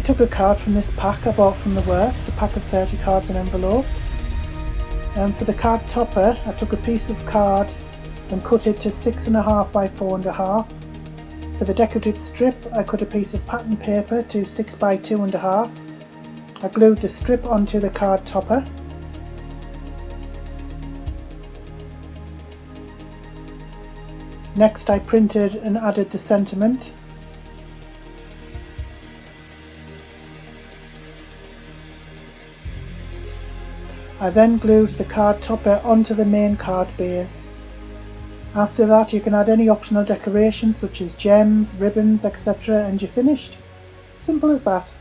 I took a card from this pack I bought from the works, a pack of 30 cards and envelopes. For the card topper, I took a piece of card and cut it to 6.5 by 4.5. For the decorative strip, I cut a piece of pattern paper to 6 by 2.5. I glued the strip onto the card topper. Next, I printed and added the sentiment. I then glued the card topper onto the main card base. After that, you can add any optional decorations such as gems, ribbons, etc. and you're finished. Simple as that.